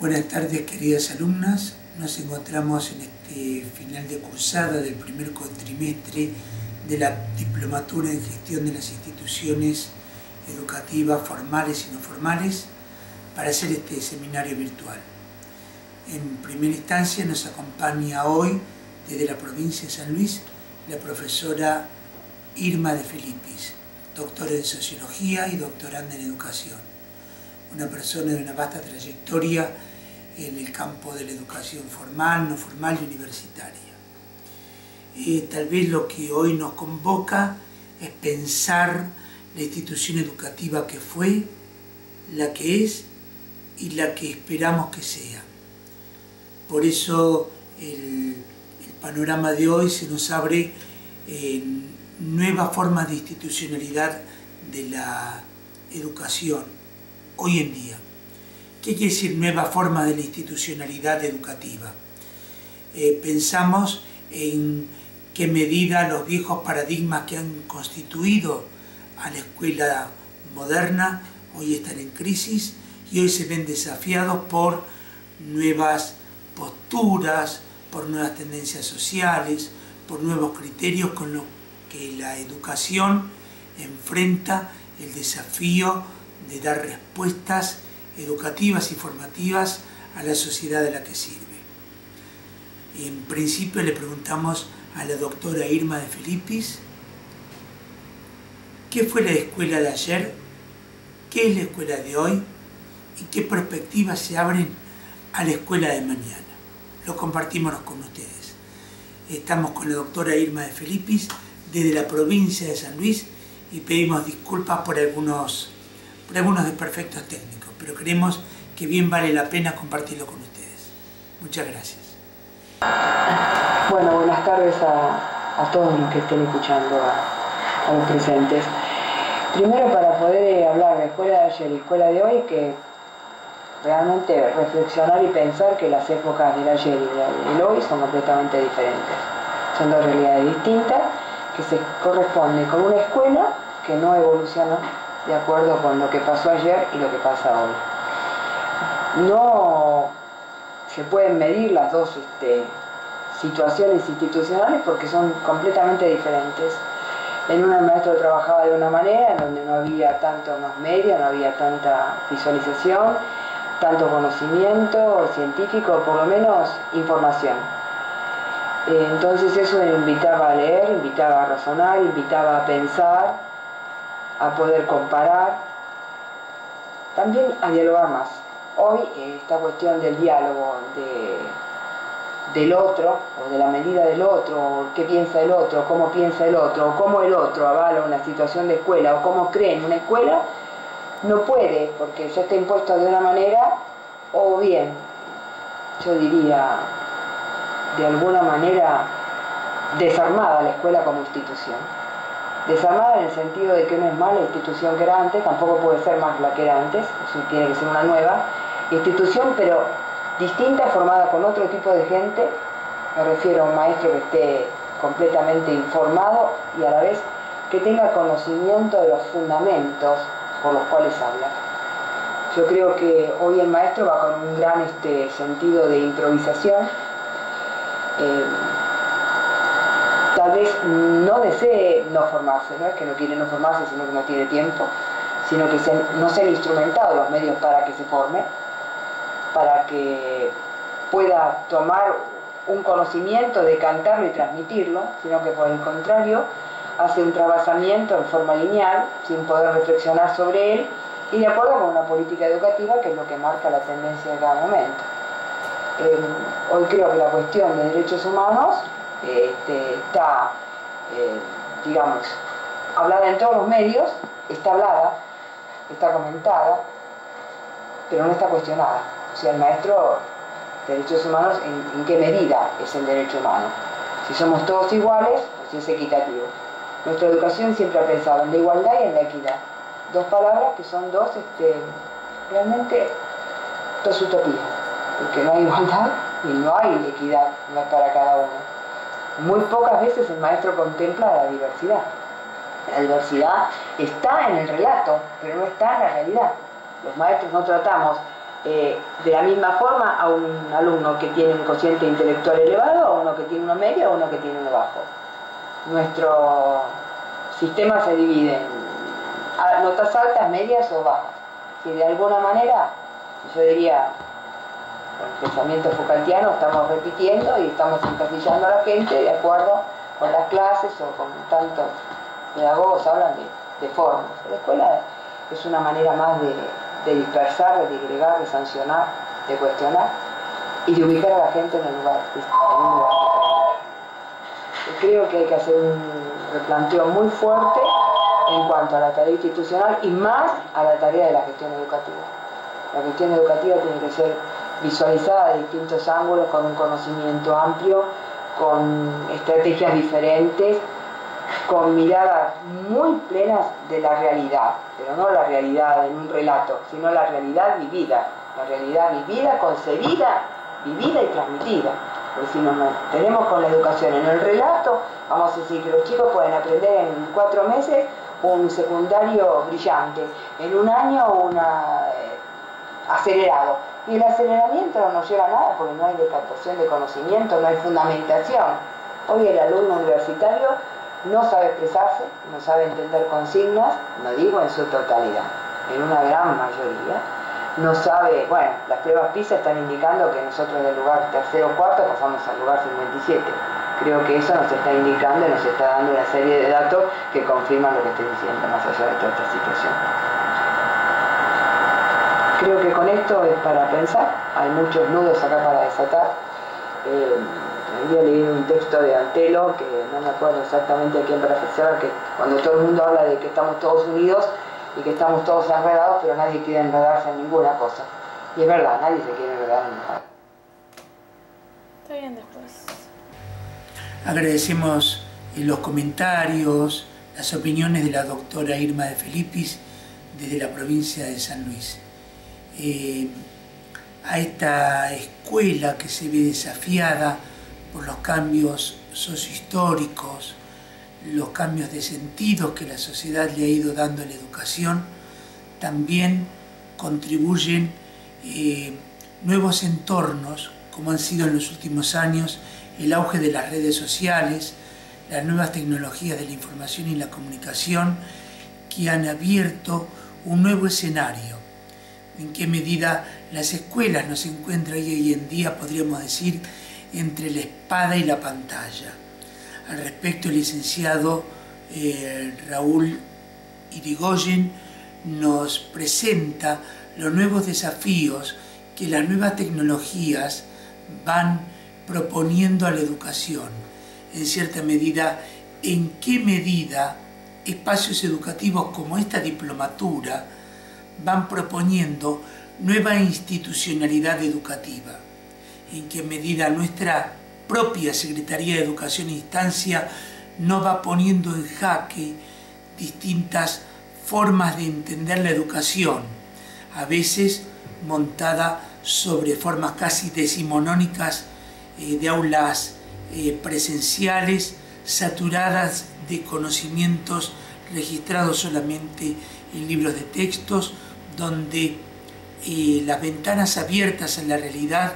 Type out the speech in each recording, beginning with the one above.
Buenas tardes, queridas alumnas. Nos encontramos en este final de cursada del primer cuatrimestre de la Diplomatura en Gestión de las Instituciones Educativas Formales y No Formales para hacer este seminario virtual. En primera instancia nos acompaña hoy desde la provincia de San Luis la profesora Irma de Filipis, doctora en Sociología y doctoranda en Educación. Una persona de una vasta trayectoria en el campo de la educación formal, no formal y universitaria. Tal vez lo que hoy nos convoca es pensar la institución educativa que fue, la que es y la que esperamos que sea. Por eso el panorama de hoy se nos abre en nuevas formas de institucionalidad de la educación hoy en día. ¿Qué quiere decir nueva forma de la institucionalidad educativa? Pensamos en qué medida los viejos paradigmas que han constituido a la escuela moderna hoy están en crisis y hoy se ven desafiados por nuevas posturas, por nuevas tendencias sociales, por nuevos criterios con los que la educación enfrenta el desafío de dar respuestas educativas y formativas a la sociedad a la que sirve. En principio le preguntamos a la doctora Irma de Filipis qué fue la escuela de ayer, qué es la escuela de hoy y qué perspectivas se abren a la escuela de mañana. Lo compartimos con ustedes. Estamos con la doctora Irma de Filipis desde la provincia de San Luis y pedimos disculpas por algunos desperfectos técnicos, pero creemos que bien vale la pena compartirlo con ustedes. Muchas gracias. Bueno, buenas tardes a todos los que estén escuchando, a los presentes. Primero, para poder hablar de escuela de ayer y escuela de hoy, que realmente reflexionar y pensar que las épocas del ayer y del hoy son completamente diferentes. Son dos realidades distintas que se corresponden con una escuela que no evoluciona de acuerdo con lo que pasó ayer y lo que pasa hoy. No se pueden medir las dos situaciones institucionales porque son completamente diferentes. En una el maestro trabajaba de una manera en donde no había tanto más media, no había tanta visualización, tanto conocimiento científico, por lo menos información. Entonces eso invitaba a leer, invitaba a razonar, invitaba a pensar, a poder comparar, también a dialogar más. Hoy esta cuestión del diálogo del otro, o de la medida del otro, o qué piensa el otro, cómo piensa el otro, o cómo el otro avala una situación de escuela, o cómo cree en una escuela, no puede, porque ya está impuesto de una manera, o bien, yo diría, de alguna manera desarmada la escuela como institución. Desarmada en el sentido de que no es más la institución que era antes, tampoco puede ser más la que era antes, eso tiene que ser una nueva institución, pero distinta, formada con otro tipo de gente. Me refiero a un maestro que esté completamente informado y a la vez que tenga conocimiento de los fundamentos por los cuales habla. Yo creo que hoy el maestro va con un gran sentido de improvisación. Tal vez no desee no formarse, no es que no quiere no formarse, sino que no tiene tiempo, sino que no se han instrumentado los medios para que se forme, para que pueda tomar un conocimiento, decantarlo y transmitirlo, sino que por el contrario hace un trabajamiento en forma lineal, sin poder reflexionar sobre él, y de acuerdo con una política educativa que es lo que marca la tendencia de cada momento. Hoy creo que la cuestión de derechos humanos está, digamos, hablada en todos los medios, está hablada, está comentada, pero no está cuestionada. O sea, el maestro de derechos humanos, ¿en qué medida es el derecho humano? Si somos todos iguales, pues es equitativo. Nuestra educación siempre ha pensado en la igualdad y en la equidad. Dos palabras que son realmente dos utopías, porque no hay igualdad y no hay equidad para cada uno. Muy pocas veces el maestro contempla la diversidad. La diversidad está en el relato, pero no está en la realidad. Los maestros no tratamos de la misma forma a un alumno que tiene un cociente intelectual elevado, a uno que tiene uno medio, a uno que tiene uno bajo. Nuestro sistema se divide en notas altas, medias o bajas. Si de alguna manera, yo diría, con el pensamiento Foucaultiano, estamos repitiendo y estamos encasillando a la gente de acuerdo con las clases o con tantos pedagogos hablan de formas. La escuela es una manera más de dispersar, de disgregar, de sancionar, de cuestionar y de ubicar a la gente en un lugar diferente. Creo que hay que hacer un replanteo muy fuerte en cuanto a la tarea institucional y más a la tarea de la gestión educativa. La gestión educativa tiene que ser visualizada de distintos ángulos, con un conocimiento amplio, con estrategias diferentes, con miradas muy plenas de la realidad, pero no la realidad en un relato, sino la realidad vivida, concebida, vivida y transmitida. Porque si nos mantenemos con la educación en el relato, vamos a decir que los chicos pueden aprender en 4 meses un secundario brillante, en un año acelerado. Y el aceleramiento no nos lleva a nada porque no hay decaptación de conocimiento, no hay fundamentación. Hoy el alumno universitario no sabe expresarse, no sabe entender consignas, no digo en su totalidad, en una gran mayoría. No sabe, bueno, las pruebas PISA están indicando que nosotros del lugar tercero o cuarto pasamos al lugar 57. Creo que eso nos está indicando y nos está dando una serie de datos que confirman lo que estoy diciendo, más allá de toda esta situación. Creo que con esto es para pensar, hay muchos nudos acá para desatar. Había leído un texto de Antelo, que no me acuerdo exactamente a quién parafraseaba, que cuando todo el mundo habla de que estamos todos unidos y que estamos todos enredados, pero nadie quiere enredarse en ninguna cosa. Y es verdad, nadie se quiere enredar en nada. Está bien después. Agradecemos los comentarios, las opiniones de la doctora Irma de Felipis desde la provincia de San Luis. A esta escuela que se ve desafiada por los cambios sociohistóricos, los cambios de sentido que la sociedad le ha ido dando a la educación, también contribuyen nuevos entornos, como han sido en los últimos años el auge de las redes sociales, las nuevas tecnologías de la información y la comunicación, que han abierto un nuevo escenario. En qué medida las escuelas nos encuentran hoy en día, podríamos decir, entre la espada y la pantalla. Al respecto, el licenciado Raúl Irigoyen nos presenta los nuevos desafíos que las nuevas tecnologías van proponiendo a la educación. En cierta medida, en qué medida espacios educativos como esta diplomatura van proponiendo nueva institucionalidad educativa, en qué medida nuestra propia Secretaría de Educación e Instancia no va poniendo en jaque distintas formas de entender la educación, a veces montada sobre formas casi decimonónicas de aulas presenciales, saturadas de conocimientos registrados solamente en libros de textos, donde las ventanas abiertas a la realidad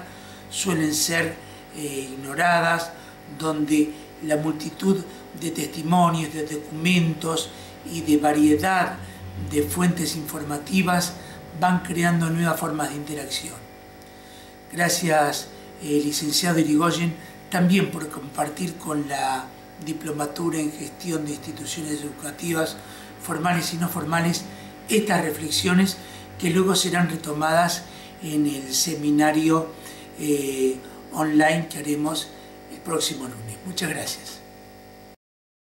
suelen ser ignoradas, donde la multitud de testimonios, de documentos y de variedad de fuentes informativas van creando nuevas formas de interacción. Gracias, licenciado Irigoyen, también por compartir con la diplomatura en gestión de instituciones educativas formales y no formales estas reflexiones que luego serán retomadas en el seminario online que haremos el próximo lunes. Muchas gracias.